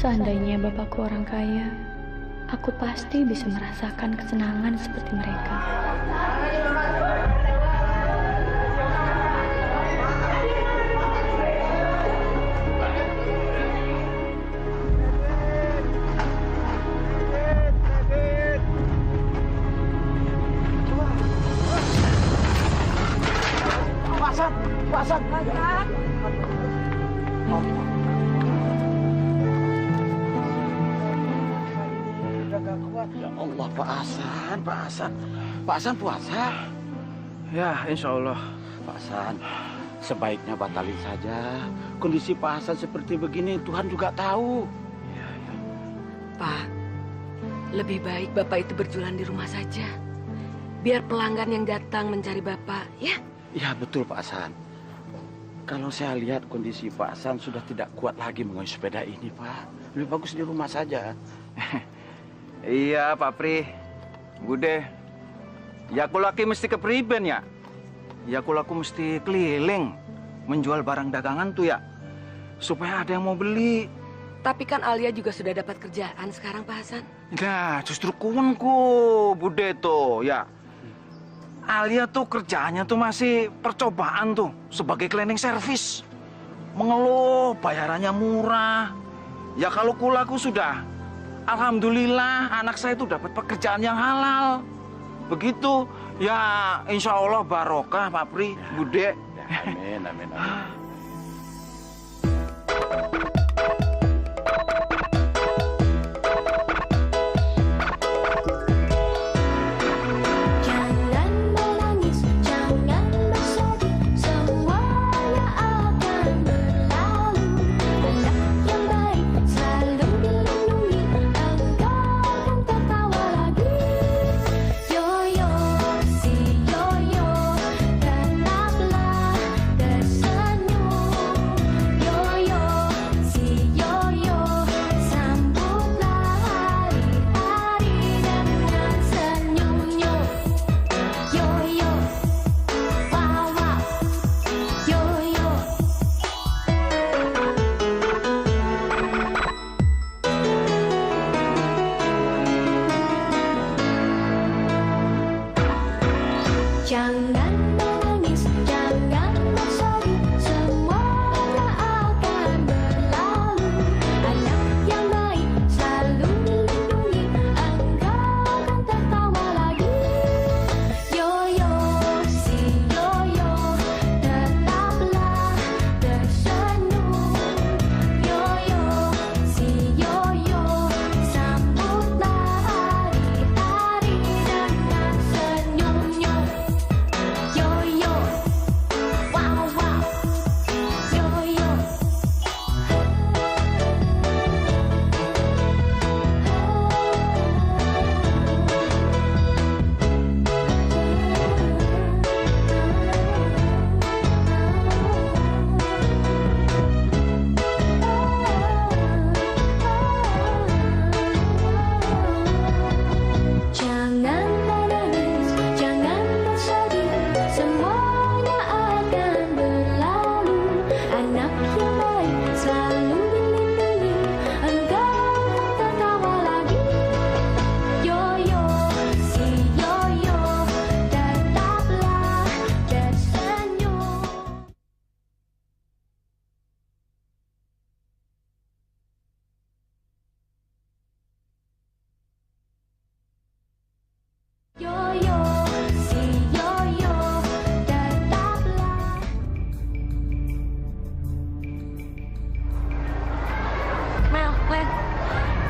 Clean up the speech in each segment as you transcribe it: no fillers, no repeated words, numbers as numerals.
Seandainya bapakku orang kaya, aku pasti bisa merasakan kesenangan seperti mereka. Ya Allah, Pak Hasan puasa. Ya, insya Allah. Pak Hasan, sebaiknya batalin saja. Kondisi Pak Hasan seperti begini, Tuhan juga tahu. Pak, lebih baik Bapak itu berjualan di rumah saja. Biar pelanggan yang datang mencari Bapak, ya? Ya, betul Pak Hasan. Kalau saya lihat kondisi Pak Hasan sudah tidak kuat lagi mengayuh sepeda ini, Pak. Lebih bagus di rumah saja. Iya, Pak Pri. Bude. Ya aku laki mesti kepriben ya. Ya aku mesti keliling menjual barang dagangan tuh ya. Supaya ada yang mau beli. Tapi kan Alia juga sudah dapat kerjaan sekarang, Pak Hasan. Nah, justru kuwenku, Bude tuh ya. Alia tuh kerjaannya tuh masih percobaan tuh sebagai cleaning service. Mengeluh, bayarannya murah. Ya kalau kulaku sudah, alhamdulillah anak saya itu dapat pekerjaan yang halal. Begitu, ya insya Allah barokah Pak Pri, Bude. Ya, amin, amin, amin.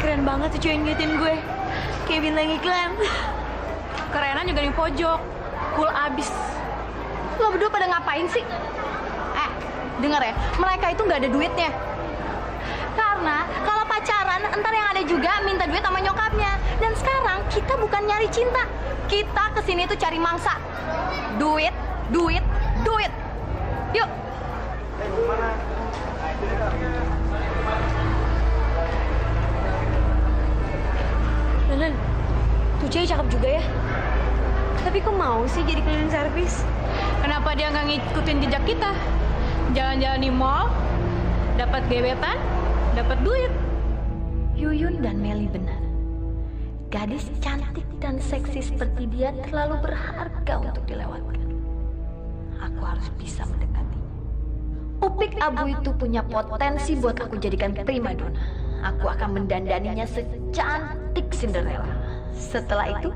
Keren banget tuh cewek ngikutin gue. Kayak bintang iklan. Kerenan juga di pojok. Cool abis. Lo berdua pada ngapain sih? Denger ya, mereka itu nggak ada duitnya. Karena kalau pacaran, ntar yang ada juga minta duit sama nyokapnya. Dan sekarang kita bukan nyari cinta. Kita kesini tuh cari mangsa. Duit, duit, duit. Yuk. Nenek, tuh cewek cakep juga ya. Tapi kok mau sih jadi cleaning service? Kenapa dia nggak ngikutin jejak kita? Jalan-jalan di mall, dapat gebetan, dapat duit. Yuyun dan Meli benar. Gadis cantik dan seksi seperti dia terlalu berharga untuk dilewatkan. Aku harus bisa mendekatinya. Upik Abu itu punya potensi buat aku jadikan primadona. Aku akan mendandaninya secantik Cinderella. Setelah itu,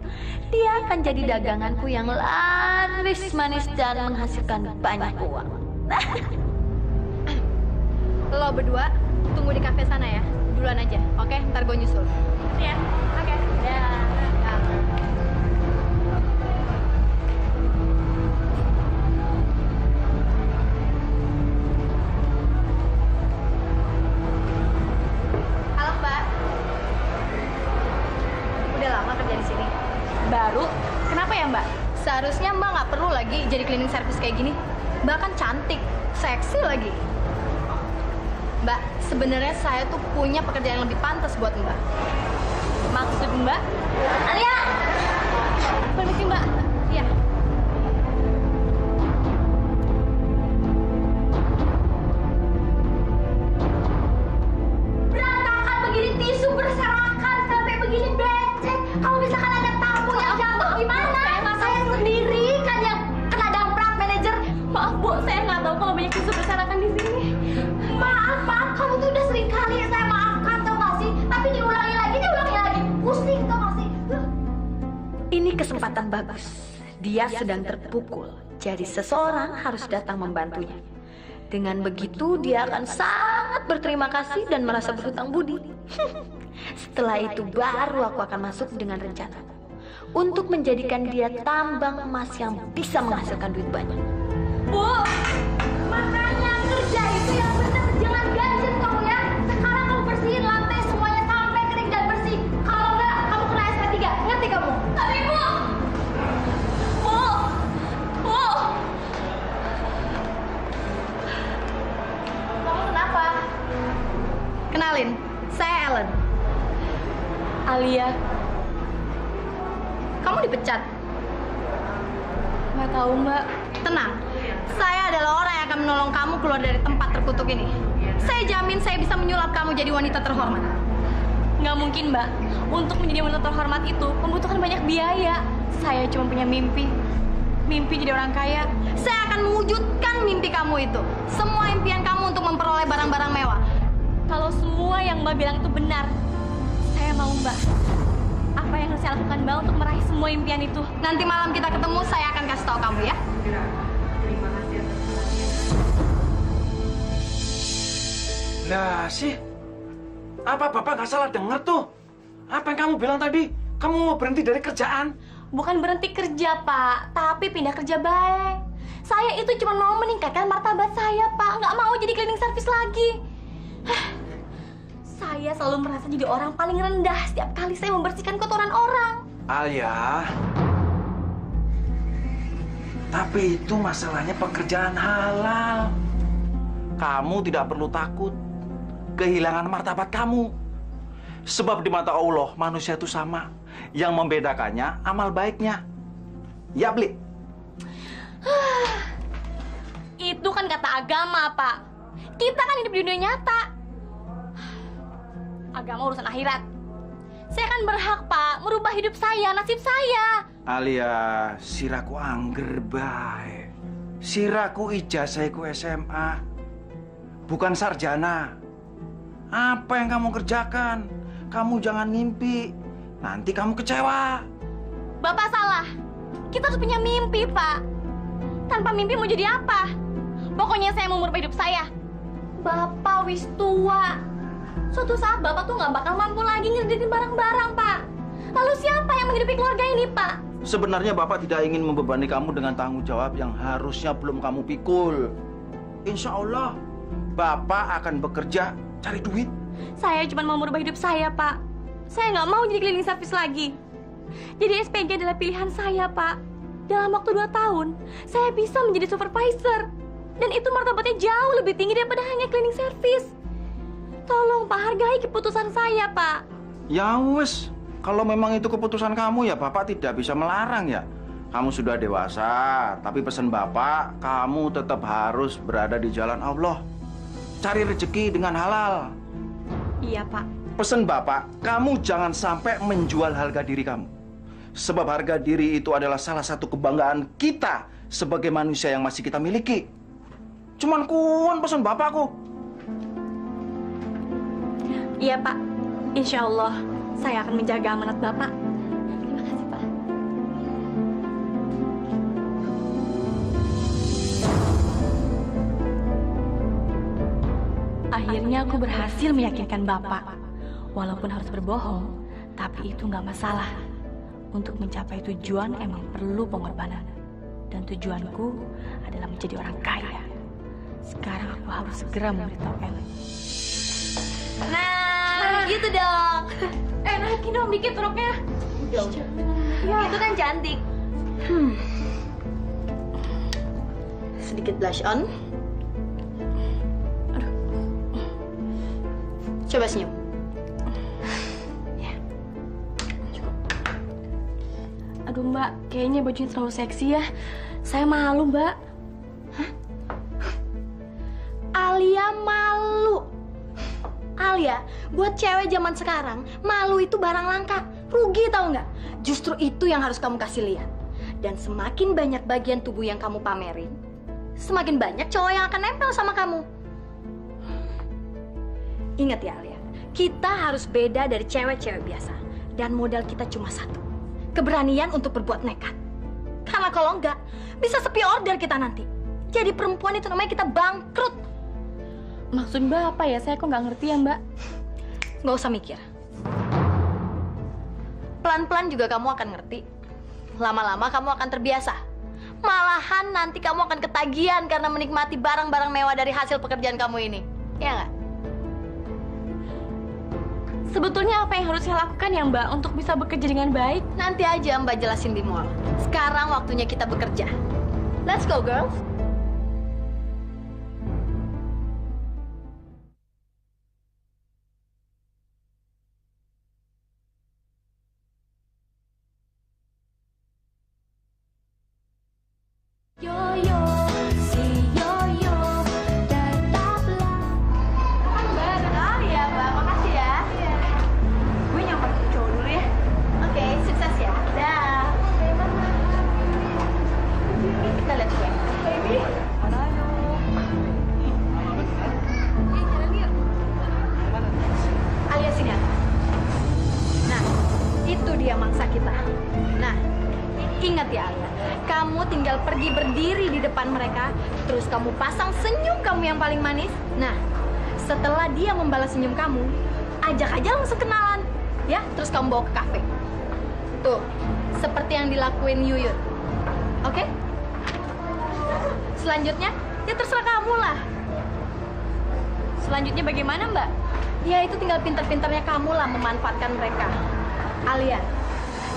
dia akan jadi daganganku yang laris manis dan menghasilkan banyak uang. Lo berdua tunggu di kafe sana ya. Duluan aja, oke? Ntar gue nyusul. Ya, oke. Ya. Halo Mbak. Udah lama kerja di sini? Baru? Kenapa ya, Mbak? Seharusnya Mbak nggak perlu lagi jadi cleaning service kayak gini. Mbak kan cantik, seksi lagi. Mbak, sebenarnya saya tuh punya pekerjaan yang lebih pantas buat Mbak. Maksud Mbak? Alia! Permisi Mbak. Iya. Berantakan begini, tisu berserakan sampai begini becek. Kalau misalkan ada tamu yang jatuh gimana? Saya sendiri kan yang kena damprat manajer. Maaf Bu, saya nggak tahu kalau banyak tisu berserakan di sini. Maaf, kamu tuh udah sering kali saya maafkan tau gak sih? Tapi diulangi lagi. Pusing tau gak sih? Ini kesempatan bagus. Dia sedang terpukul. Jadi seseorang harus datang membantunya. Dengan begitu dia akan sangat berterima kasih dan merasa berhutang budi. Setelah itu baru aku akan masuk dengan rencana untuk menjadikan dia tambang emas yang bisa menghasilkan duit banyak. Bu, makanya kerja itu yang benar, jangan ganjil kamu ya. Sekarang kamu bersihin lantai semuanya sampai kering dan bersih. Kalau enggak, kamu kena SP3. Ngerti kamu? Tapi Bu! Bu! Kamu kenapa? Kenalin, saya Ellen. Alia, Kamu dipecat. nggak tahu Mbak. Tenang, saya adalah orang yang akan menolong kamu keluar dari tempat terkutuk ini. Saya jamin saya bisa menyulap kamu jadi wanita terhormat. Nggak mungkin Mbak. Untuk menjadi wanita terhormat itu membutuhkan banyak biaya. Saya cuma punya mimpi jadi orang kaya. Saya akan mewujudkan mimpi kamu itu. Semua impian kamu untuk memperoleh barang-barang mewah. Kalau semua yang Mbak bilang itu benar, saya mau Mbak. Apa yang harus saya lakukan Mbak untuk meraih semua impian itu? Nanti malam kita ketemu, saya akan kasih tahu kamu ya. Lah sih, apa Bapak nggak salah dengar tuh? Apa yang kamu bilang tadi? Kamu mau berhenti dari kerjaan? Bukan berhenti kerja Pak, tapi pindah kerja baik. Saya itu cuma mau meningkatkan martabat saya Pak, nggak mau jadi cleaning service lagi. Saya selalu merasa jadi orang paling rendah setiap kali saya membersihkan kotoran orang. Alia, tapi itu masalahnya pekerjaan halal. Kamu tidak perlu takut kehilangan martabat kamu. Sebab di mata Allah manusia itu sama. Yang membedakannya amal baiknya. Ya, Bli. Itu kan kata agama Pak. Kita kan hidup di dunia nyata. Agama urusan akhirat. Saya kan berhak Pak merubah hidup saya, nasib saya. Alia, siraku angger bae. Siraku ijazahku SMA. Bukan sarjana. Apa yang kamu kerjakan? Kamu jangan ngimpi. Nanti kamu kecewa. Bapak salah. Kita harus punya mimpi, Pak. Tanpa mimpi mau jadi apa? Pokoknya saya mau merubah hidup saya. Bapak wis tua. Suatu saat Bapak tuh nggak bakal mampu lagi ngirimin barang-barang, Pak. Lalu siapa yang menghidupi keluarga ini, Pak? Sebenarnya Bapak tidak ingin membebani kamu dengan tanggung jawab yang harusnya belum kamu pikul. Insya Allah, Bapak akan bekerja cari duit. Saya cuma mau merubah hidup saya, Pak. Saya nggak mau jadi cleaning service lagi. Jadi SPG adalah pilihan saya, Pak. Dalam waktu 2 tahun, saya bisa menjadi supervisor. Dan itu martabatnya jauh lebih tinggi daripada hanya cleaning service. Tolong, Pak, hargai keputusan saya, Pak. Ya wes, kalau memang itu keputusan kamu ya Bapak tidak bisa melarang ya. Kamu sudah dewasa, tapi pesan Bapak, kamu tetap harus berada di jalan Allah. Cari rezeki dengan halal. Iya, Pak. Pesan Bapak, kamu jangan sampai menjual harga diri kamu. Sebab harga diri itu adalah salah satu kebanggaan kita sebagai manusia yang masih kita miliki. Cuman kuan pesan Bapakku. Iya Pak, insya Allah saya akan menjaga amanat Bapak. Terima kasih, Pak. Akhirnya aku berhasil meyakinkan Bapak. Walaupun harus berbohong, tapi itu nggak masalah. Untuk mencapai tujuan emang perlu pengorbanan. Dan tujuanku adalah menjadi orang kaya. Sekarang aku harus segera memberitahu Ellen. Nah, gitu dong. Naikin dong dikit roknya. Ya. Itu kan cantik. Sedikit blush on. Aduh. Coba senyum. Aduh Mbak, kayaknya bajunya terlalu seksi ya. Saya malu Mbak. Alia malu. Alia, buat cewek zaman sekarang, malu itu barang langka. Rugi tau nggak? Justru itu yang harus kamu kasih lihat. Dan semakin banyak bagian tubuh yang kamu pamerin, semakin banyak cowok yang akan nempel sama kamu. Ingat ya Alia, kita harus beda dari cewek-cewek biasa. Dan modal kita cuma satu. Keberanian untuk berbuat nekat. Karena kalau enggak, bisa sepi order kita nanti. Jadi perempuan itu namanya kita bangkrut. Maksud Mbak apa ya? Saya kok nggak ngerti ya Mbak. Nggak usah mikir. Pelan-pelan juga kamu akan ngerti. Lama-lama kamu akan terbiasa. Malahan nanti kamu akan ketagihan karena menikmati barang-barang mewah dari hasil pekerjaan kamu ini. Ya nggak? Sebetulnya apa yang harus saya lakukan ya Mbak untuk bisa bekerja dengan baik? Nanti aja Mbak jelasin di mall. Sekarang waktunya kita bekerja. Let's go, girls. Yoyo, si Yoyo, tetaplah. Mbak, oh ya Mbak, makasih ya. Gue nyamper ke cowok dulu ya. Oke, sukses ya. Dah. Kita lihat gue. Baby. Alia sini atas. Nah, itu dia mangsa kita. Nah, ingat ya Alia, kamu tinggal pergi berdiri di depan mereka, terus kamu pasang senyum kamu yang paling manis. Nah, setelah dia membalas senyum kamu, ajak aja langsung kenalan. Ya, terus kamu bawa ke kafe. Tuh, seperti yang dilakuin Yuyun. Oke? Selanjutnya, ya terserah kamu lah. Selanjutnya bagaimana Mbak? Ya itu tinggal pintar-pintarnya kamu lah memanfaatkan mereka. Alia.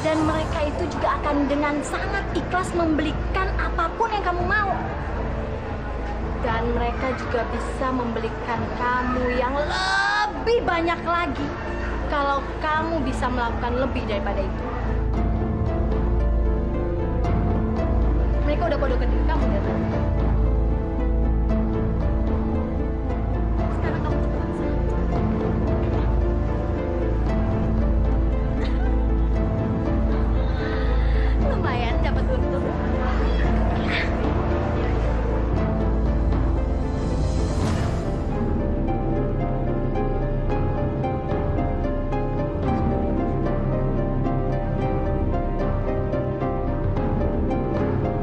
Dan mereka itu juga akan dengan sangat ikhlas membelikan apapun yang kamu mau. Dan mereka juga bisa membelikan kamu yang lebih banyak lagi kalau kamu bisa melakukan lebih daripada itu. Mereka udah kode ke diri kamu ya kan? Sekarang kamu cepat sana. Lumayan dapat untung.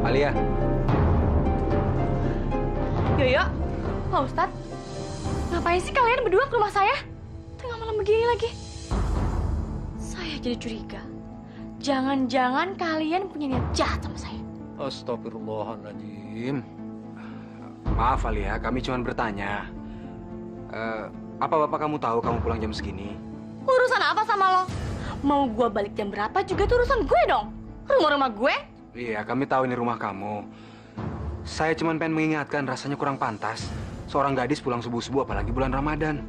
Alia, Yoyo, Pak Ustadz, ngapain sih kalian berdua ke rumah saya? Tengah malam begini lagi. Saya jadi curiga. Jangan-jangan kalian punya niat jahat sama saya. astagfirullahaladzim. Maaf Alia, kami cuma bertanya. Apa bapak kamu tahu kamu pulang jam segini? Urusan apa sama lo? Mau gue balik jam berapa juga itu urusan gue dong. Rumah-rumah gue. Iya, kami tahu ini rumah kamu. Saya cuma pengen mengingatkan rasanya kurang pantas seorang gadis pulang subuh-subuh apalagi bulan Ramadan.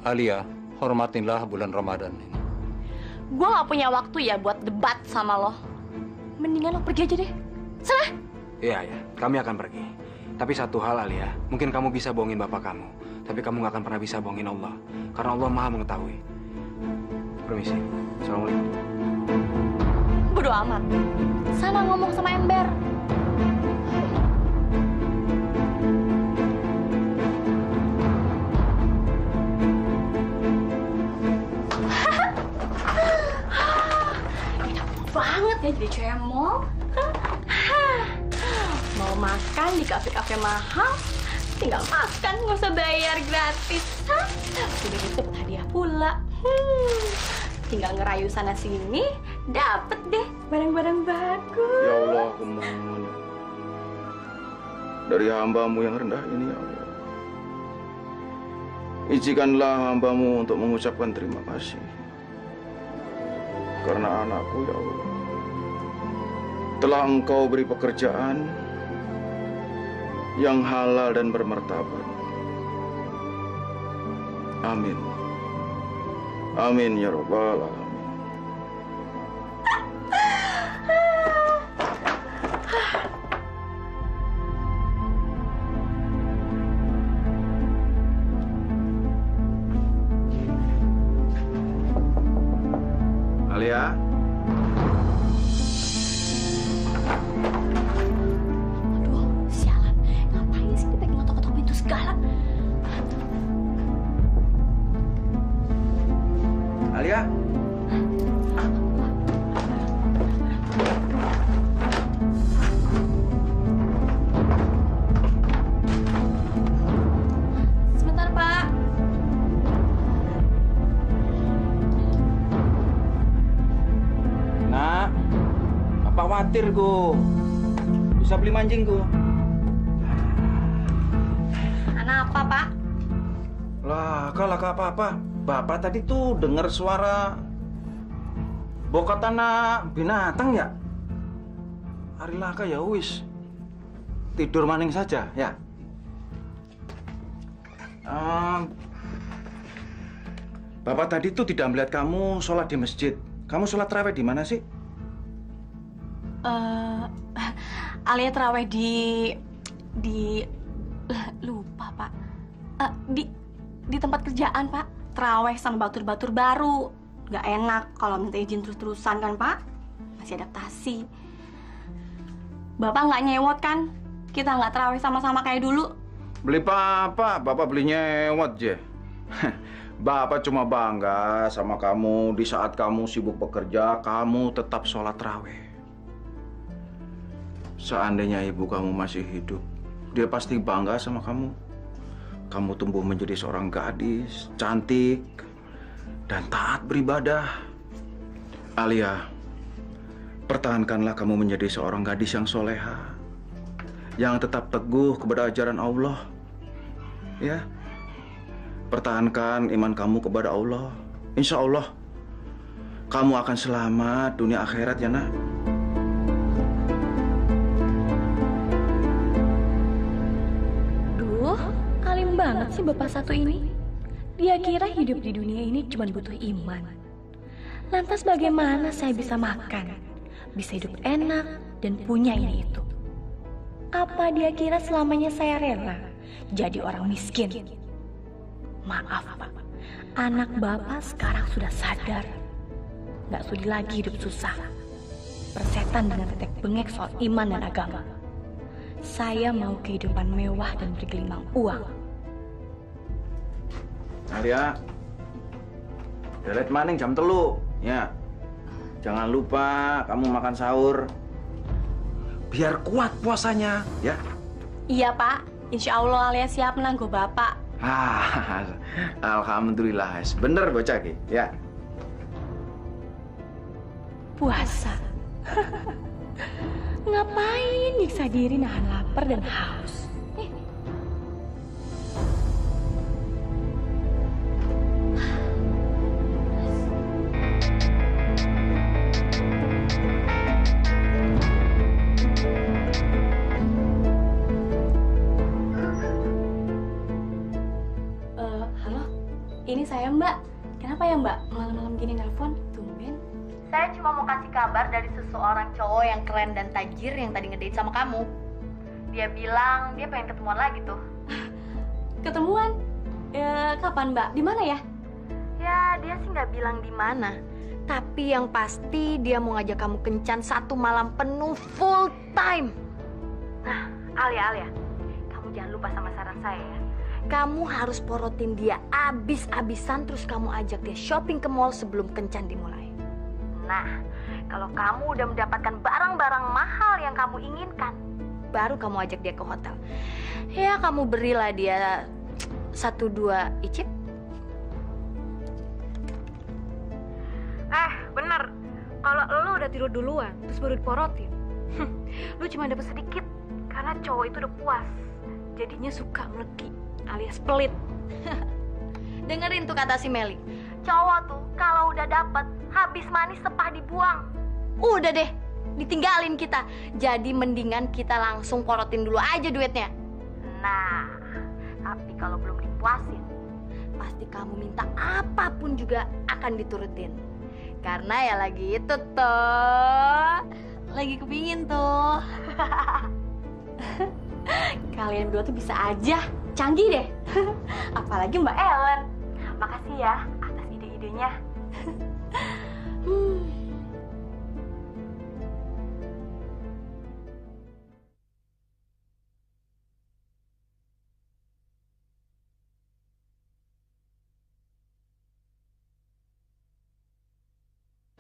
Alia, hormatinlah bulan Ramadan ini. Gue gak punya waktu ya buat debat sama lo. Mendingan lo pergi aja deh. Sana. Iya, kami akan pergi. Tapi satu hal Alia, mungkin kamu bisa bohongin bapak kamu, tapi kamu nggak akan pernah bisa bohongin Allah, karena Allah Maha mengetahui. Permisi. Assalamualaikum. Bodo amat. Sana ngomong sama ember. Enak banget ya jadi cewek mall. Mau makan di kafe-kafe mahal, tinggal makan, nggak usah bayar gratis. Udah gitu dapat hadiah pula. Tinggal ngerayu sana sini, dapet deh barang-barang bagus. Ya Allah, aku mohon dari hamba-Mu yang rendah ini, ya Allah. Izinkanlah hamba-Mu untuk mengucapkan terima kasih. Karena anakku, ya Allah, telah Engkau beri pekerjaan yang halal dan bermartabat. Amin. Amin ya Rabbal Alamin. Alia? Aduh, sialan. Ngapain sih dia pengen ngetok-ngetok pintu segala? Alia? Sebentar, Pak. Nak, apa khawatir ku? Bisa beli mancing ku? Anak apa, Pak? Lah, kalau apa-apa. Bapak tadi tuh dengar suara bokat anak binatang ya? Hari laka ya wis. Tidur maning saja ya. Bapak tadi tuh tidak melihat kamu sholat di masjid. Kamu sholat tarawih di mana sih? Alia terawih di lupa, Pak. Di tempat kerjaan, Pak. Terawih sama batur-batur baru. Gak enak kalau minta izin terus-terusan kan, Pak? Masih adaptasi. Bapak nggak nyewot kan? Kita nggak terawih sama-sama kayak dulu. Beli apa? Bapak beli nyewot je. Bapak cuma bangga sama kamu di saat kamu sibuk bekerja, kamu tetap sholat tarawih. Seandainya ibu kamu masih hidup, dia pasti bangga sama kamu. Kamu tumbuh menjadi seorang gadis, cantik, dan taat beribadah. Alia, pertahankanlah kamu menjadi seorang gadis yang soleha, yang tetap teguh kepada ajaran Allah. Ya, pertahankan iman kamu kepada Allah. Insya Allah, kamu akan selamat dunia akhirat ya nak. Duh, alim banget sih bapak satu ini. Dia kira hidup di dunia ini cuma butuh iman. Lantas bagaimana saya bisa makan, bisa hidup enak, dan punya ini itu? Apa dia kira selamanya saya rela jadi orang miskin? Maaf, Pak. Anak bapak sekarang sudah sadar. Nggak sudi lagi hidup susah. Persetan dengan tetek bengek soal iman dan agama. Saya mau kehidupan mewah dan bergelimang uang. Alia, delet maning jam 3, ya. Jangan lupa kamu makan sahur. Biar kuat puasanya, ya. Iya, Pak. Insya Allah Alia siap menangguh bapak. Alhamdulillah, bener bocah ki, ya. Puasa. Ngapain nyiksa diri nahan lapar dan haus? Halo, ini saya Mbak. Kenapa ya Mbak malam-malam gini nelpon? Tumben. Saya cuma mau kasih kabar dari seseorang cowok yang keren dan tajir yang tadi ngedate sama kamu. Dia bilang dia pengen ketemuan lagi tuh. Ketemuan? Kapan Mbak? Di mana ya? Ya, dia sih nggak bilang di mana. Tapi yang pasti dia mau ngajak kamu kencan 1 malam penuh full time. Nah, Alia, kamu jangan lupa sama saran saya ya. Kamu harus porotin dia abis-abisan, terus kamu ajak dia shopping ke mall sebelum kencan dimulai. Nah, kalau kamu udah mendapatkan barang-barang mahal yang kamu inginkan, baru kamu ajak dia ke hotel. Ya, kamu berilah dia 1-2 icip. Bener. Kalau lo udah tidur duluan, terus baru diporotin, lo cuma dapet sedikit. Karena cowok itu udah puas. Jadinya suka meleki, alias pelit. Dengerin tuh kata si Meli. Cowok tuh kalau udah dapet, habis manis sepah dibuang. Udah deh, ditinggalin kita. Jadi mendingan kita langsung porotin dulu aja duitnya. Nah, tapi kalau belum dipuasin, pasti kamu minta apapun juga akan diturutin. Karena ya lagi itu tuh, lagi kepingin tuh. Kalian berdua tuh bisa aja. Canggih deh. Apalagi Mbak Ellen. Makasih ya atas ide-idenya.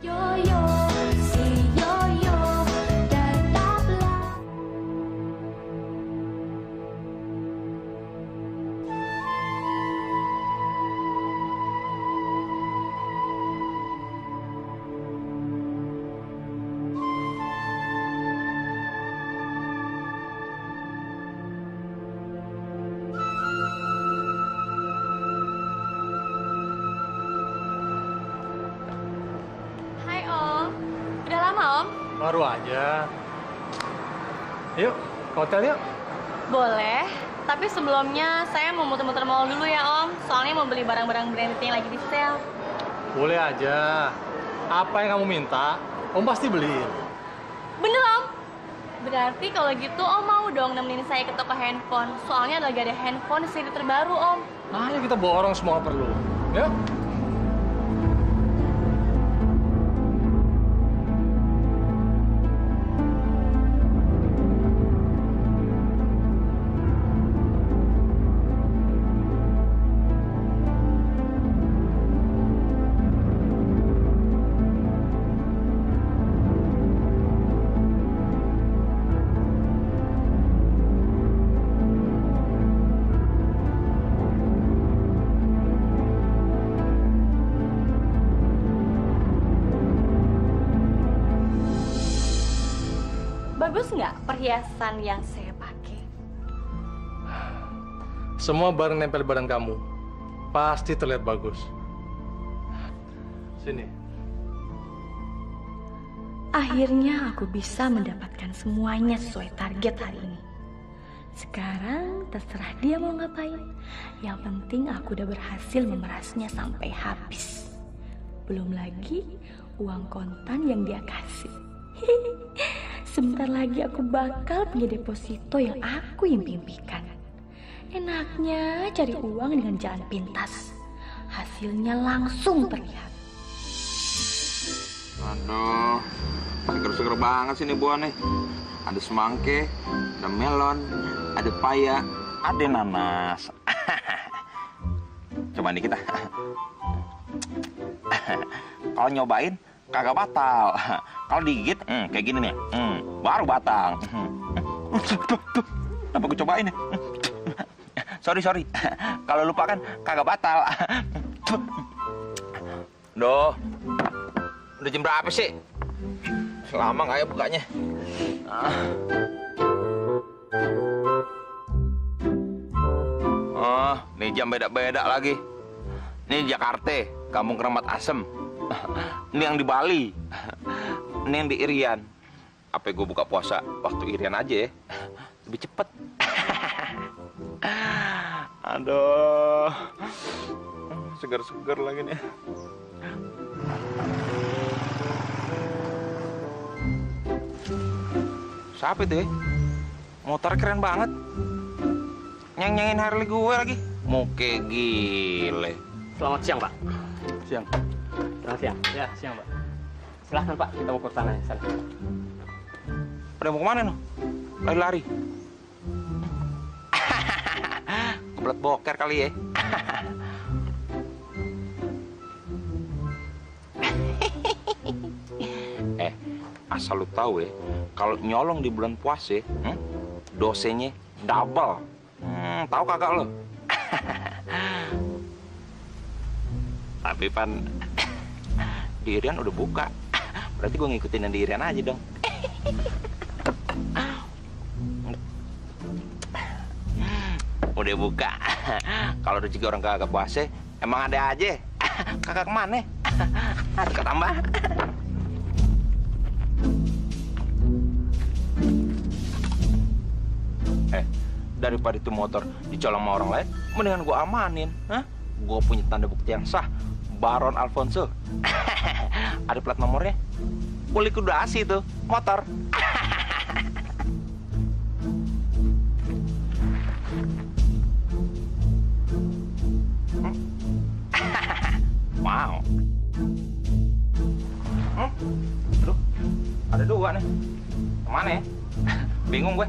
Yoyo, si Yoyo, tetaplah. Hai Om, udah lama Om? Baru aja. Yuk, ke hotel yuk. Boleh, tapi sebelumnya saya mau muter-muter mall dulu ya Om. Soalnya mau beli barang-barang branded yang lagi di sale. Boleh aja. Apa yang kamu minta, Om pasti beli. Bener Om? Berarti kalau gitu Om mau dong nemenin saya ke toko handphone. Soalnya lagi ada handphone seri terbaru Om. Ayo kita bawa orang semua perlu. Yuk. Bagus nggak perhiasan yang saya pakai? Semua barang nempel badan kamu pasti terlihat bagus. Sini. Akhirnya aku bisa mendapatkan semuanya sesuai target hari ini. Sekarang terserah dia mau ngapain. Yang penting aku udah berhasil memerasnya sampai habis. Belum lagi uang kontan yang dia kasih. Sebentar lagi aku bakal punya deposito yang aku impikan. Enaknya cari uang dengan jalan pintas. Hasilnya langsung terlihat. Aduh, seger-seger banget sih nih buahnya. Ada semangke, ada melon, ada paya, ada nanas. Coba nih kita. Kalau nyobain, kagak batal. Kalau digigit, kayak gini nih, baru batang. Tuh, kenapa gue cobain ya? Sorry. Kalau lupa kan, kagak batal. Duh, udah jam berapa sih? Lama nggak ya bukanya? Oh, nih jam beda-beda lagi. Ini Jakarta, Kampung Keramat Asem. Ini yang di Bali. Ini yang di Irian. Apa gue buka puasa waktu Irian aja ya? Lebih cepet. Aduh, segar-segar lagi nih. Siapa itu ya? Motor keren banget. Nyang-nyangin Harley gue lagi. Muke gile. Selamat siang, Pak. Siang. Selamat siang. Ya, siang, Pak. Silahkan, Pak. Kita mau ke sana. Pada mau kemana no? Lari-lari. Kebelet boker kali ya. Asal lu tahu ya, kalau nyolong di bulan puasa, dosenya double. Tahu kagak lo? Tapi pan di Irian udah buka. Berarti gue ngikutin yang di Irian aja dong. Udah buka. Kalau rezeki orang kagak puasa, emang ada aja. Kagak kemana? Suka tambah. Daripada itu motor dicolong sama orang lain, mendingan gue amanin. Gue punya tanda bukti yang sah. Baron Alfonso. Ada plat nomornya. Gue likuidasi tuh motor. Wow. Aduh, ada dua nih. Kemana ya? Bingung gue.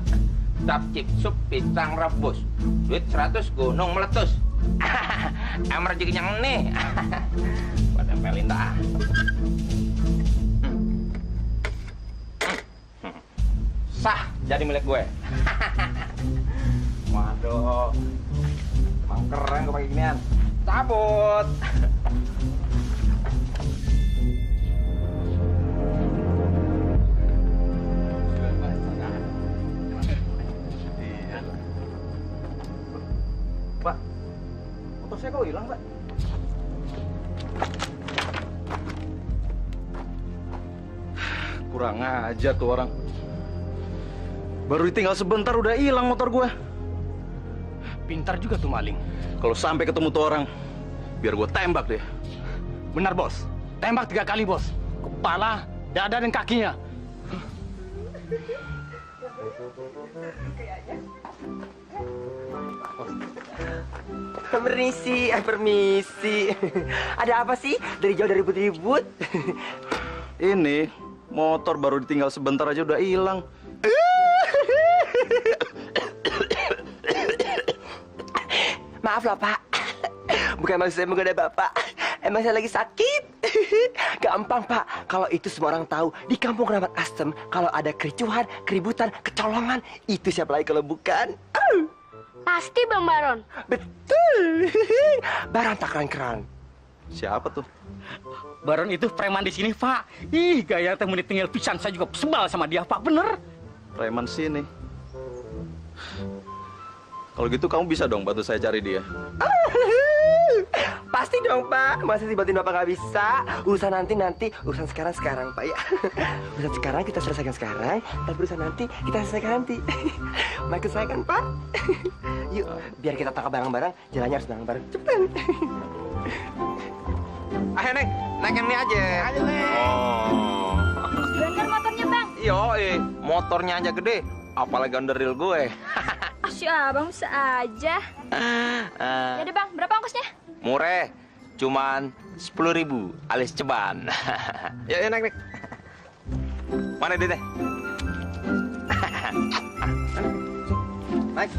Dapcip sup pisang rebus. Duit 100 gunung meletus. Emang rezeki yang nih. Gua tempelin dah. Sah jadi milik gue. Waduh. Emang keren gue pakai ginian. Cabut. Pak, motor saya kok hilang, Pak? Kurang aja tuh orang. Baru ditinggal sebentar udah hilang motor gue. Pintar juga tuh maling. Kalau sampai ketemu tuh orang, biar gue tembak deh. Benar, Bos. Tembak 3 kali, Bos. Kepala, dada, dan kakinya. Permisi, permisi. Ada apa sih? Dari jauh dari ribut-ribut. Ini motor baru ditinggal sebentar aja udah hilang. Maaf lah, Pak. Bukan maksud saya menggoda Bapak. Emang saya lagi sakit. Gampang, Pak. Kalau itu semua orang tahu. Di kampung Keramat Astem, kalau ada kericuhan, keributan, kecolongan, itu siapa lagi kalau bukan? Pasti Bang Baron. Betul. Baron tak keren-keren. Siapa tuh? Baron itu preman di sini, Pak. Ih, gaya teh menit tinggal pisan. Saya juga sebal sama dia, Pak. Bener. Preman sini. Kalau gitu kamu bisa dong bantu saya cari dia. Pasti dong, Pak. Masa sih bantuin Bapak nggak bisa? Urusan nanti, urusan sekarang, Pak ya. Urusan sekarang kita selesaikan sekarang, tapi urusan nanti kita selesaikan nanti. Mau ikut saya kan, Pak? Yuk, biar kita tangkap barang-barang, jalannya harus bareng-bareng. Cepetan. Ayo, Neng. Naik yang ini aja. Ayo, Neng. Oh. Bener motornya, Bang. Yoi, motornya aja gede. Apalagi underdeal gue. Si Abang bisa aja. Ya deh, Bang. Berapa ongkosnya? Murah. Cuman 10.000 alias ceban. Yuk, naik. Mana duitnya? Naik.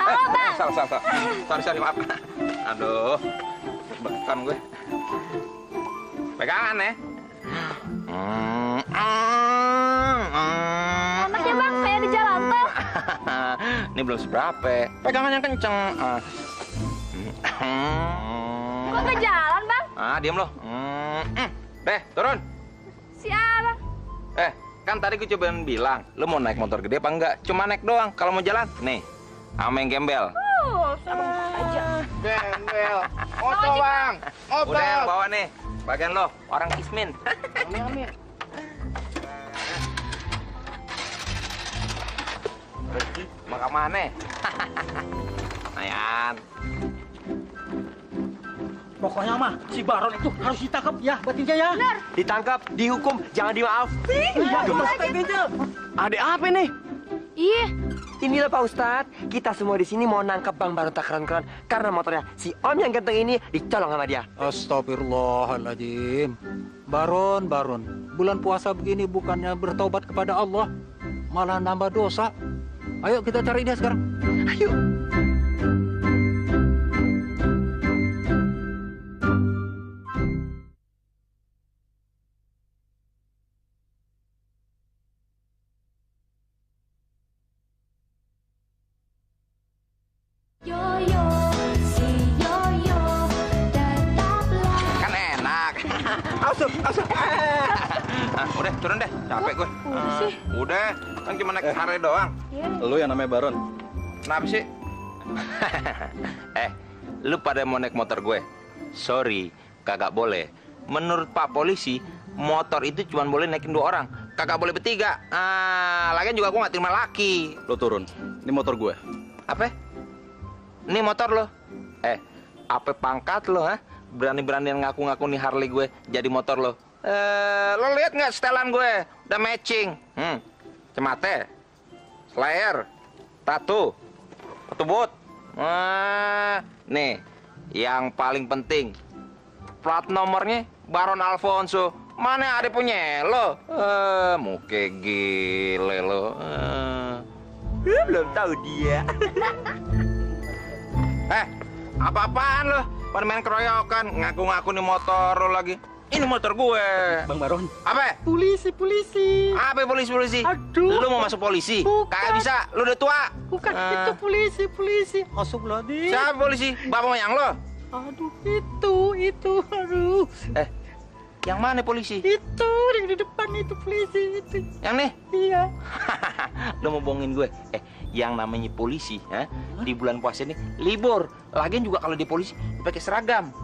Halo, Bang. Salah. Sorry, maaf. Aduh. Bekan gue. Pegangan ya. Enak ya, Bang. Kayak di jalan tol. Ini belum seberapa. Pegangan yang kenceng. Kok ke jalan, Bang? Diam lo. Deh, turun. Si Abang. Kan tadi gue cobain bilang, lu mau naik motor gede apa enggak? Cuma naik doang. Kalau mau jalan, nih, sama yang gembel. Abang aja. Gembel. Motor, Bang. Motor. Udah yang bawa nih. Bagian lo, orang Kismin. Amin. Mau kemana? Ayan. Pokoknya mah si Baron itu harus ditangkap ya, batinnya ya. Benar. Ditangkap, dihukum, jangan dimaafin. Ada apa nih? Iya. Inilah Pak Ustadz, kita semua di sini mau nangkap Bang Baron tak keren-keren karena motornya si Om yang ganteng ini dicolong sama dia. Astagfirullahaladzim. Baron, bulan puasa begini bukannya bertobat kepada Allah, malah nambah dosa. Ayo kita cari dia sekarang. Ayo. Kan enak. Udah, turun deh. Capek gue. Udah, kan cuma naik Harley doang. Lu yang namanya Baron. Kenapa sih? Lu pada mau naik motor gue? Sorry, kagak boleh. Menurut Pak Polisi, motor itu cuma boleh naikin 2 orang. Kagak boleh bertiga. Lagian juga gue nggak terima laki. Lu turun. Ini motor gue. Apa? Ini motor lo? Apa pangkat lo, ha? Berani-beranian ngaku-ngaku nih Harley gue jadi motor lo. Lo lihat nggak setelan gue? Udah matching. Cemate, slayer, tato boot. Nih, yang paling penting, plat nomornya Baron Alfonso. Mana ada punya lo? Muke gile lo. Belum tahu dia. Apa-apaan lo? Pada main keroyokan, ngaku-ngaku nih motor lo lagi. Ini motor gue. Bang Baron. Apa? Polisi. Apa polisi? Aduh. Lu mau masuk polisi? Kagak bisa, lu udah tua. Bukan, itu polisi. Astagfirullahaladzim. Siapa polisi? Bapak moyang lo? Aduh, itu. Aduh. Yang mana polisi? Itu, di depan itu polisi itu. Yang nih? Iya. Lu mau bohongin gue? Yang namanya polisi, di bulan puasa ini libur. Lagian juga kalau di polisi pakai seragam.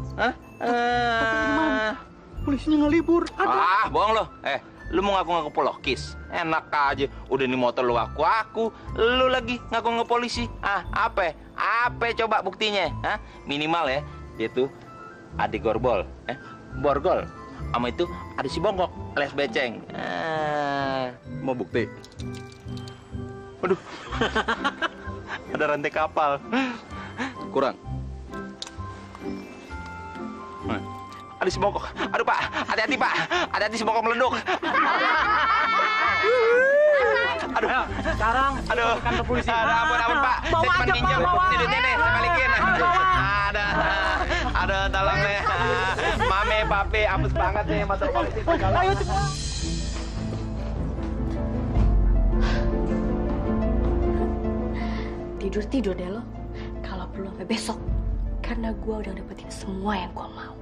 Polisinya nggak libur. Aduh. Bohong lo. Lu mau ngaku-ngaku polokis? Enak aja. Udah nih motor lu aku. Lu lagi ngaku-ngaku polisi. Apa coba buktinya? Minimal ya, dia tuh adik gorbol. Borgol. Sama itu ada si bongkok alias beceng. Mau bukti? Aduh. Ada rantai kapal. Kurang. Ada si bongkok. Aduh Pak, hati-hati Pak. Hati-hati si bongkok meleduk. Aduh. Sekarang Aduh. kantor polisi. Ampun Pak. Bawa Saya cuma aja, pinjam. Pak, bawa. Ini duitnya nih, saya balikin. Aduh, tolong deh. Mame, papi, apes banget nih motor polisi. Ayo cepat. Tidur deh lo. Kalau perlu sampai besok. Karena gue udah dapetin semua yang gue mau.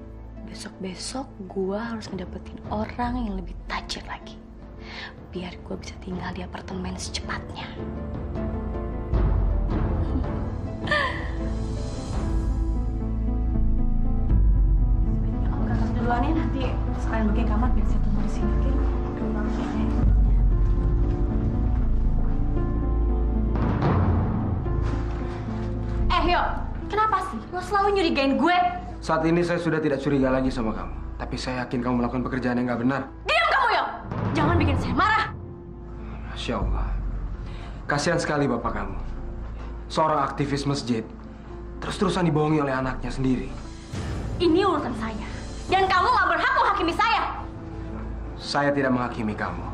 Besok gue harus ngedapetin orang yang lebih tajir lagi. Biar gue bisa tinggal di apartemen secepatnya. Kamu ke atas duluan ya, nanti sekalian booking kamar biar saya tunggu di sini, oke? Hyo, kenapa sih lo selalu nyurigain gue? Saat ini saya sudah tidak curiga lagi sama kamu. Tapi saya yakin kamu melakukan pekerjaan yang nggak benar. Diam kamu, Yo! Jangan bikin saya marah. Masya Allah. Kasihan sekali bapak kamu. Seorang aktivis masjid. Terus-terusan dibohongi oleh anaknya sendiri. Ini urusan saya. Dan kamu nggak berhak menghakimi saya. Saya tidak menghakimi kamu.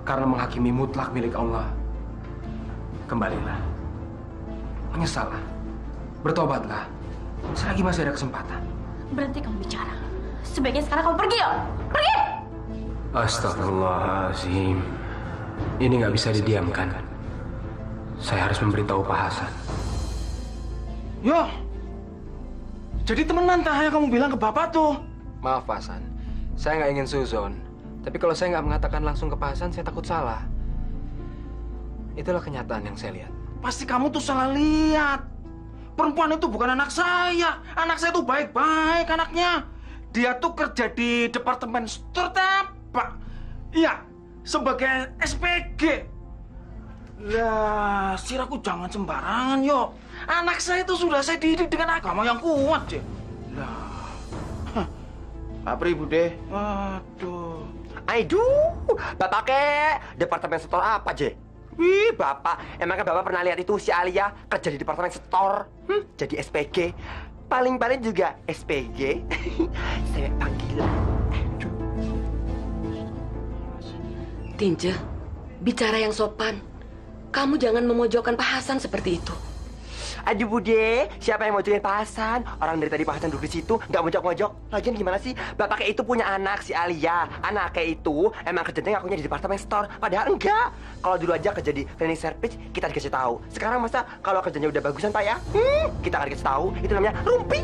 Karena menghakimi mutlak milik Allah. Kembalilah. Menyesallah. Bertobatlah. Selagi masih ada kesempatan. Berhenti kamu bicara. Sebaiknya sekarang kamu pergi, Yo! Pergi! Astagfirullahaladzim. Ini nggak bisa didiamkan. Saya harus memberitahu Pak Hasan. Yo! Jadi temenan tah yang kamu bilang ke bapak tuh? Maaf Pak Hasan. Saya nggak ingin suzon. Tapi kalau saya nggak mengatakan langsung ke Pak Hasan, saya takut salah. Itulah kenyataan yang saya lihat. Pasti kamu tuh salah lihat. Perempuan itu bukan anak saya. Anak saya tuh baik-baik anaknya. Dia tuh kerja di departemen store Pak. Iya, sebagai SPG. Lah, siraku jangan sembarangan, Yo. Anak saya itu sudah saya didik dengan agama yang kuat, deh. Lah. Apa Bude? Aduh. Aduh, Bapak ke departemen store apa, Je? Wih, Bapak, emangnya Bapak pernah lihat itu si Alia kerja di departemen store? Jadi SPG. Paling-paling juga SPG. Saya panggil. Tinje, bicara yang sopan. Kamu jangan memojokkan Pak Hasan seperti itu. Aduh Bude, siapa yang mojokin Pak Hasan? Orang dari tadi Pak Hasan duduk di situ, nggak mojok-mojok. Lagian gimana sih? Bapak kayak itu punya anak, si Alia. Anak kayak itu emang kerjanya ngakunya di departemen store. Padahal enggak. Kalau dulu aja kerja di cleaning service, kita dikasih tahu. Sekarang masa kalau kerjanya udah bagusan Pak ya? Kita nggak dikasih tahu. Itu namanya rumpi.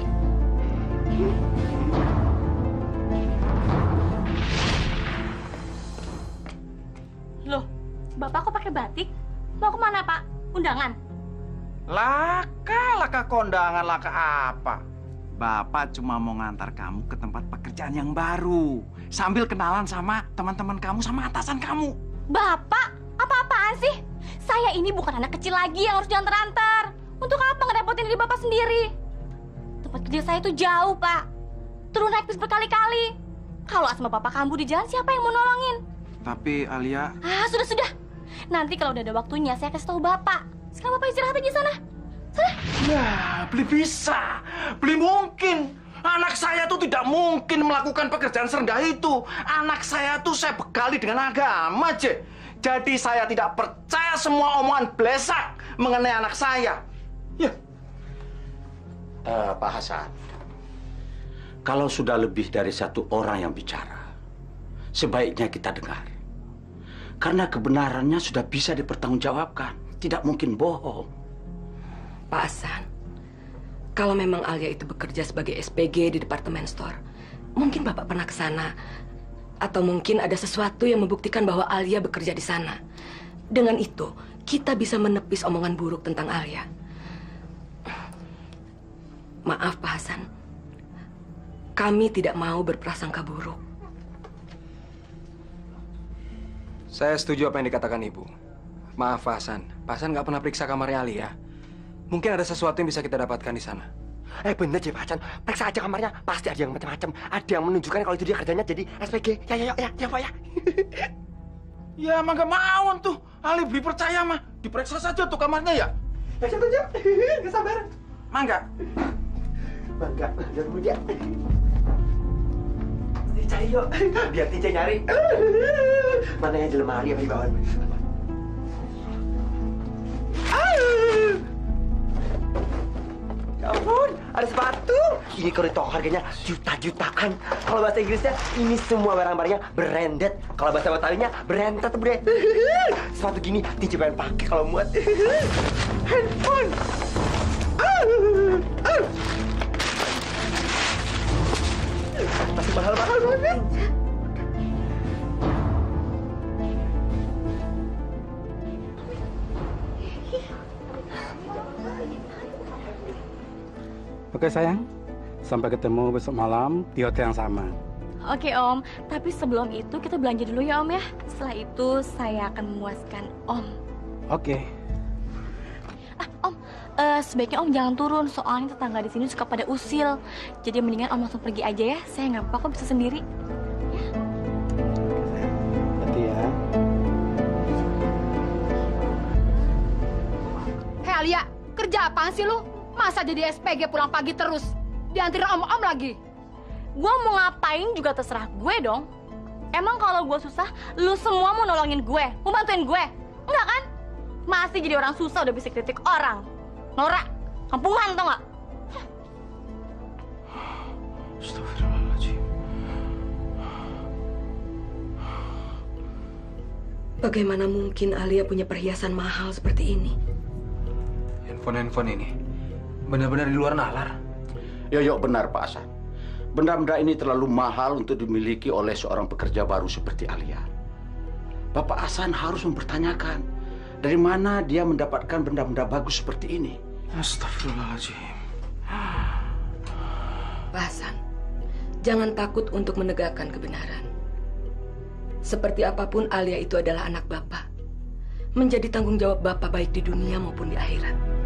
Loh, Bapak kok pakai batik? Mau kemana, Pak? Undangan? Laka kondangan, laka apa? Bapak cuma mau ngantar kamu ke tempat pekerjaan yang baru. Sambil kenalan sama teman-teman kamu, sama atasan kamu. Bapak, apa-apaan sih? Saya ini bukan anak kecil lagi yang harus diantar-antar. Untuk apa ngerepotin diri Bapak sendiri? Tempat kerja saya itu jauh, Pak. Turun naik bis berkali-kali. Kalau asma Bapak kambuh di jalan, siapa yang mau nolongin? Tapi Alia... Sudah. Nanti kalau udah ada waktunya, saya kasih tahu Bapak. Sekarang Bapak istirahat aja sana. Sana. Ya, beli bisa. Beli mungkin. Anak saya tuh tidak mungkin melakukan pekerjaan serendah itu. Anak saya tuh saya bekali dengan agama, Je. Jadi saya tidak percaya semua omongan blesak mengenai anak saya. Ya. Pak Hasan, kalau sudah lebih dari satu orang yang bicara, sebaiknya kita dengar. Karena kebenarannya sudah bisa dipertanggungjawabkan. Tidak mungkin bohong. Pak Hasan, kalau memang Alia itu bekerja sebagai SPG di departemen store, mungkin Bapak pernah ke sana. Atau mungkin ada sesuatu yang membuktikan bahwa Alia bekerja di sana. Dengan itu, kita bisa menepis omongan buruk tentang Alia. Maaf Pak Hasan, kami tidak mau berprasangka buruk. Saya setuju apa yang dikatakan Ibu. Maaf Pak Hasan, Pak Hasan nggak pernah periksa kamarnya Alia. Mungkin ada sesuatu yang bisa kita dapatkan di sana. Bener ya Pak Hasan, periksa aja kamarnya. Pasti ada yang macam-macam. Ada yang menunjukkan kalau itu dia kerjanya jadi SPG. Ya Pak ya. Ya, mah gak mau tuh. Ali beli percaya mah. Diperiksa saja tuh kamarnya ya. Ya setuju. Gak sabar. Mangga. Bangga, jangan mulia. Cari yuk, biar Tinja nyari. Mana yang di lemari apa di bawah? Ya ampun, ada sepatu. Ini kalau ditokar harganya juta-jutaan. Kalau bahasa Inggrisnya, ini semua barang-barangnya branded. Kalau bahasa Betawinya, branded, bre. Sepatu gini, Tinja pengen pakai kalau muat. Handphone. Masih mahal-mahal banget. Oke sayang, sampai ketemu besok malam di hotel yang sama. Oke Om, tapi sebelum itu kita belanja dulu ya Om ya. Setelah itu saya akan memuaskan Om. Oke. Om, sebaiknya Om jangan turun, soalnya tetangga di sini suka pada usil. Jadi mendingan Om langsung pergi aja ya. Saya nggak apa-apa kok, bisa sendiri. Hati ya. Hei Alia, kerja apaan sih lu? Masa jadi SPG pulang pagi terus? Diantirin om-om lagi? Gue mau ngapain juga terserah gue dong. Emang kalau gue susah, lu semua mau nolongin gue, mau bantuin gue? Enggak kan? Masih jadi orang susah udah bisa kritik orang. Norak, kampungan tau nggak? Astagfirullahaladzim. Bagaimana mungkin Alia punya perhiasan mahal seperti ini? Handphone ini benar-benar di luar nalar. Yo, benar Pak Hasan. Benda-benda ini terlalu mahal untuk dimiliki oleh seorang pekerja baru seperti Alia. Bapak Hasan harus mempertanyakan dari mana dia mendapatkan benda-benda bagus seperti ini. Astagfirullahaladzim. Pak Hasan, jangan takut untuk menegakkan kebenaran. Seperti apapun Alia itu adalah anak Bapak. Menjadi tanggung jawab Bapak baik di dunia maupun di akhirat.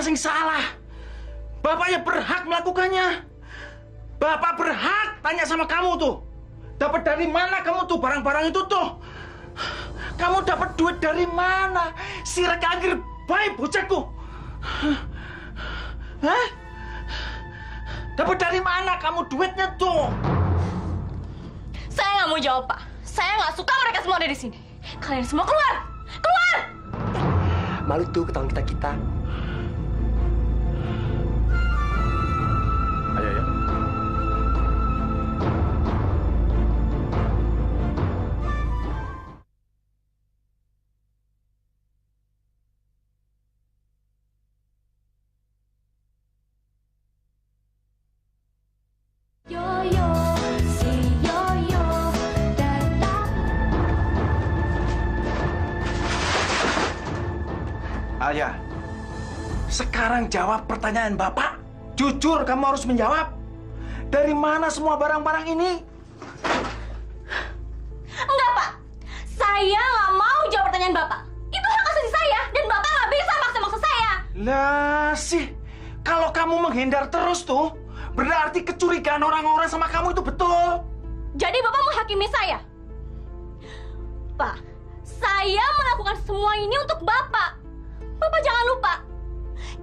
Sampean sing salah. Bapaknya berhak melakukannya. Bapak berhak tanya sama kamu tuh. Dapat dari mana kamu tuh barang-barang itu tuh? Kamu dapat duit dari mana? Sirek anggir baik bocahku. Hah? Dapat dari mana kamu duitnya tuh? Saya nggak mau jawab, Pak. Saya nggak suka mereka semua ada di sini. Kalian semua keluar! Keluar! Malu tuh ketahuan kita-kita. Ayo ya. Yoyo, si Yoyo datang. Alia, sekarang jawab pertanyaan Bapak. Jujur kamu harus menjawab. Dari mana semua barang-barang ini? Enggak, Pak. Saya nggak mau jawab pertanyaan Bapak. Itu hak asasi saya, dan Bapak nggak bisa maksa-maksa saya. Lah sih, kalau kamu menghindar terus tuh, berarti kecurigaan orang-orang sama kamu itu betul. Jadi Bapak menghakimi saya? Pak, saya melakukan semua ini untuk Bapak. Bapak jangan lupa,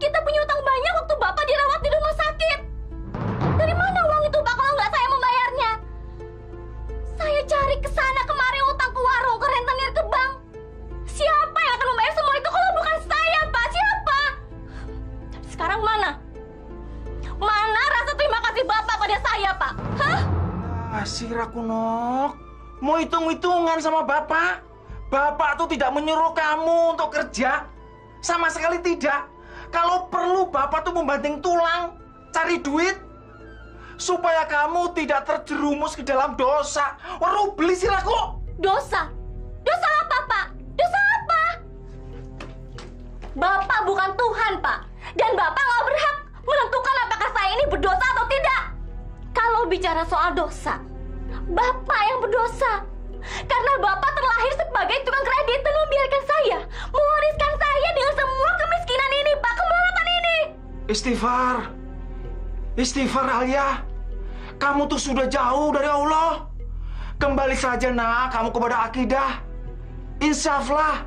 kita punya utang banyak waktu Bapak dirawat di rumah sakit. Dari mana uang itu, Pak, kalau nggak saya membayarnya? Saya cari ke sana kemari, utang ke warung, ke rentenir, ke bank. Siapa yang akan membayar semua itu kalau bukan saya, Pak? Siapa? Sekarang mana? Mana rasa terima kasih Bapak pada saya, Pak? Hah? Si Rakunok, mau hitung-hitungan sama Bapak? Bapak tuh tidak menyuruh kamu untuk kerja. Sama sekali tidak. Kalau perlu Bapak tuh membanting tulang, cari duit. Supaya kamu tidak terjerumus ke dalam dosa. Waduh, beli si Raku. Dosa? Dosa apa, Pak? Dosa apa? Bapak bukan Tuhan, Pak. Dan Bapak nggak berhak menentukan apakah saya ini berdosa atau tidak. Kalau bicara soal dosa, Bapak yang berdosa. Karena Bapak terlahir sebagai tukang kredit dan membiarkan saya mewariskan saya dengan semua kemiskinan ini, Pak, kemelaratan ini. Istighfar. Istighfar, Alia. Kamu tuh sudah jauh dari Allah. Kembali saja, nak, kamu kepada akidah. Insaflah.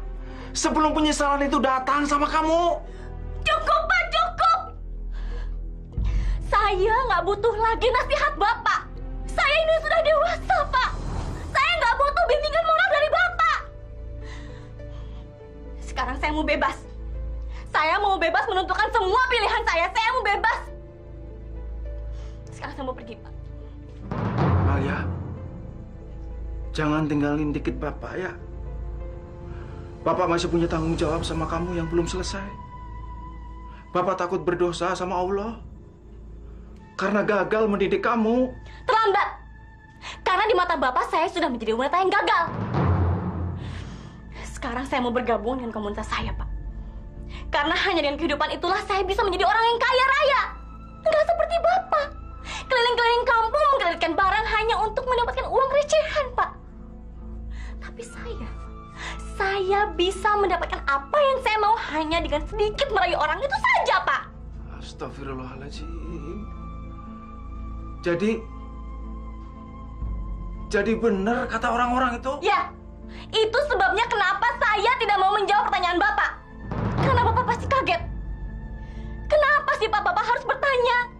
Sebelum penyesalan itu datang sama kamu. Cukup, Pak, cukup. Saya nggak butuh lagi nasihat Bapak. Saya ini sudah dewasa, Pak. Saya nggak butuh bimbingan moral dari Bapak. Sekarang saya mau bebas. Saya mau bebas menentukan semua pilihan saya. Saya mau bebas. Sekarang saya mau pergi, Pak. Alia, jangan tinggalin dikit Bapak ya. Bapak masih punya tanggung jawab sama kamu yang belum selesai. Bapak takut berdosa sama Allah karena gagal mendidik kamu. Terlambat. Karena di mata Bapak saya sudah menjadi wanita yang gagal. Sekarang saya mau bergabung dengan komunitas saya, Pak. Karena hanya dengan kehidupan itulah saya bisa menjadi orang yang kaya raya. Enggak seperti Bapak. Keliling-keliling kampung menggelitkan barang hanya untuk mendapatkan uang recehan, Pak. Tapi saya bisa mendapatkan apa yang saya mau hanya dengan sedikit merayu orang itu saja, Pak. Astagfirullahaladzim. Jadi benar kata orang-orang itu? Ya, itu sebabnya kenapa saya tidak mau menjawab pertanyaan Bapak. Karena Bapak pasti kaget. Kenapa sih Pak Bapak harus bertanya?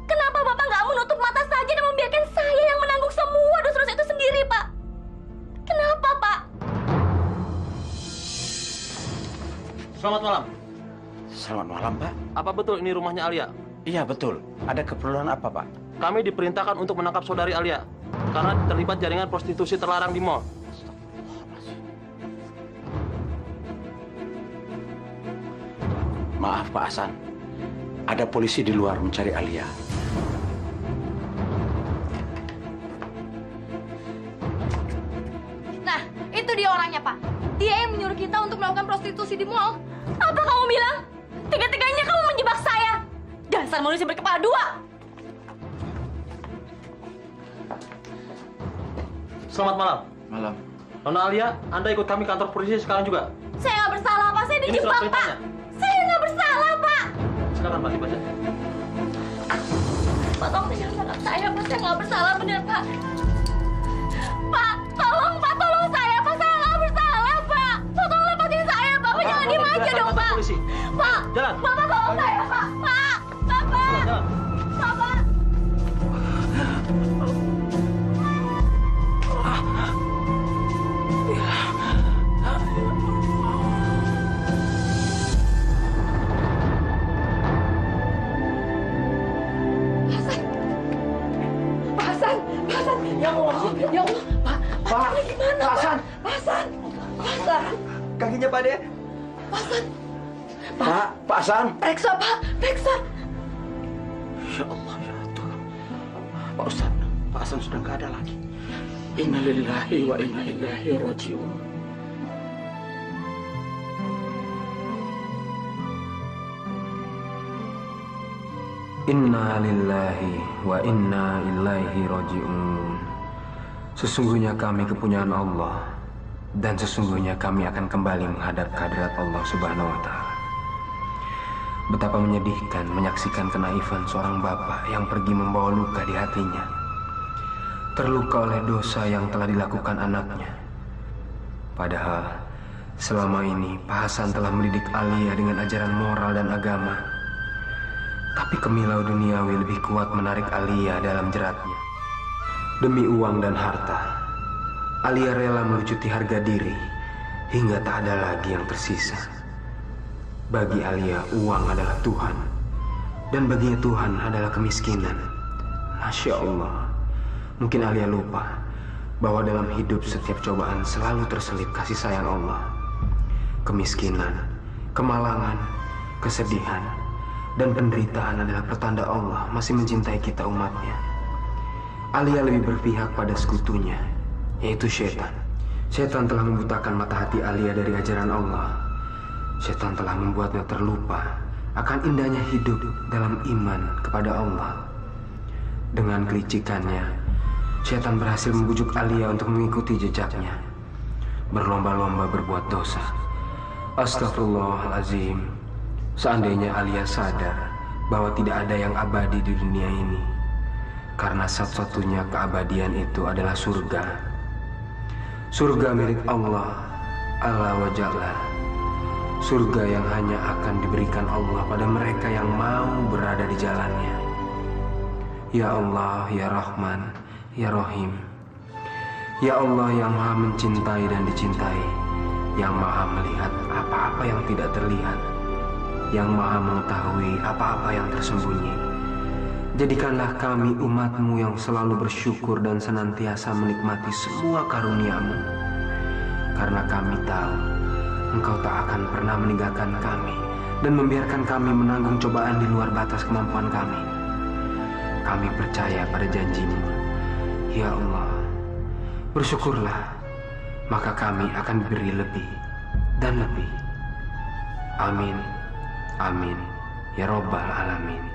Kenapa Bapak nggak menutup mata saja dan membiarkan saya yang menanggung semua dosa-dosa itu sendiri, Pak? Kenapa, Pak? Selamat malam. Selamat malam, Pak. Apa betul ini rumahnya Alia? Iya, betul. Ada keperluan apa, Pak? Kami diperintahkan untuk menangkap saudari Alia karena terlibat jaringan prostitusi terlarang di mall. Maaf, Pak Hasan. Ada polisi di luar mencari Alia. Nah, itu dia orangnya, Pak. Dia yang menyuruh kita untuk melakukan prostitusi di mall. Apa kamu bilang? Tiga-tiganya kamu menjebak saya. Dasar manusia berkepala dua. Selamat malam. Malam. Nona Alia, Anda ikut kami kantor polisi sekarang juga. Saya nggak bersalah, Pak. Saya Ini dijebak, surat Pak. perintahnya. Saya nggak bersalah, Pak. Silakan Pak dibaca. Pak, tolong jangan tangkap saya, Pak. Saya nggak bersalah, bener, Pak. Pak, tolong, Pak. Tolong saya, Pak. Saya nggak bersalah, Pak. Tolong lepasin saya, Pak. Pak, jangan diem aja dong, Pak. Pak, Jalan. Bapak tolong saya, Pak. Pak, Bapak. Bapak. Pak Hasan, ya Allah, Pak, gimana? Pak Hasan. Pak Hasan, Pak Hasan, Kakinya Pak De. Pak Hasan, Pak Hasan. periksa Pak, periksa. Ya Allah, ya Tuhan. Pak Ustaz, Pak Hasan sudah nggak ada lagi. Innalillahi wa inna ilaihi raji'un. Inna lillahi wa inna ilaihi raji'un. Sesungguhnya kami kepunyaan Allah, dan sesungguhnya kami akan kembali menghadap kehadrat Allah Subhanahu wa Ta'ala. Betapa menyedihkan menyaksikan kenaifan seorang bapak yang pergi membawa luka di hatinya, terluka oleh dosa yang telah dilakukan anaknya. Padahal selama ini Pak Hasan telah mendidik Alia dengan ajaran moral dan agama. Tapi kemilau duniawi lebih kuat menarik Alia dalam jeratnya. Demi uang dan harta, Alia rela melucuti harga diri hingga tak ada lagi yang tersisa. Bagi Alia, uang adalah Tuhan, dan baginya Tuhan adalah kemiskinan. Masya Allah, mungkin Alia lupa bahwa dalam hidup setiap cobaan selalu terselip kasih sayang Allah. Kemiskinan, kemalangan, kesedihan, dan penderitaan adalah pertanda Allah masih mencintai kita umatnya. Alia lebih berpihak pada sekutunya, yaitu setan. Setan telah membutakan mata hati Alia dari ajaran Allah. Setan telah membuatnya terlupa akan indahnya hidup dalam iman kepada Allah. Dengan kelicikannya, setan berhasil membujuk Alia untuk mengikuti jejaknya, berlomba-lomba berbuat dosa. Astagfirullahalazim. Seandainya Alia sadar bahwa tidak ada yang abadi di dunia ini, karena satu-satunya keabadian itu adalah surga. Surga milik Allah Azza wa Jalla. Surga yang hanya akan diberikan Allah pada mereka yang mau berada di jalannya. Ya Allah, Ya Rahman, Ya Rahim. Ya Allah yang maha mencintai dan dicintai, yang maha melihat apa-apa yang tidak terlihat, yang maha mengetahui apa-apa yang tersembunyi. Jadikanlah kami umat-Mu yang selalu bersyukur dan senantiasa menikmati semua karunia-Mu. Karena kami tahu Engkau tak akan pernah meninggalkan kami dan membiarkan kami menanggung cobaan di luar batas kemampuan kami. Kami percaya pada janji-Mu. Ya Allah, bersyukurlah, maka kami akan diberi lebih dan lebih. Amin. Amin. Ya Rabbal Alamin.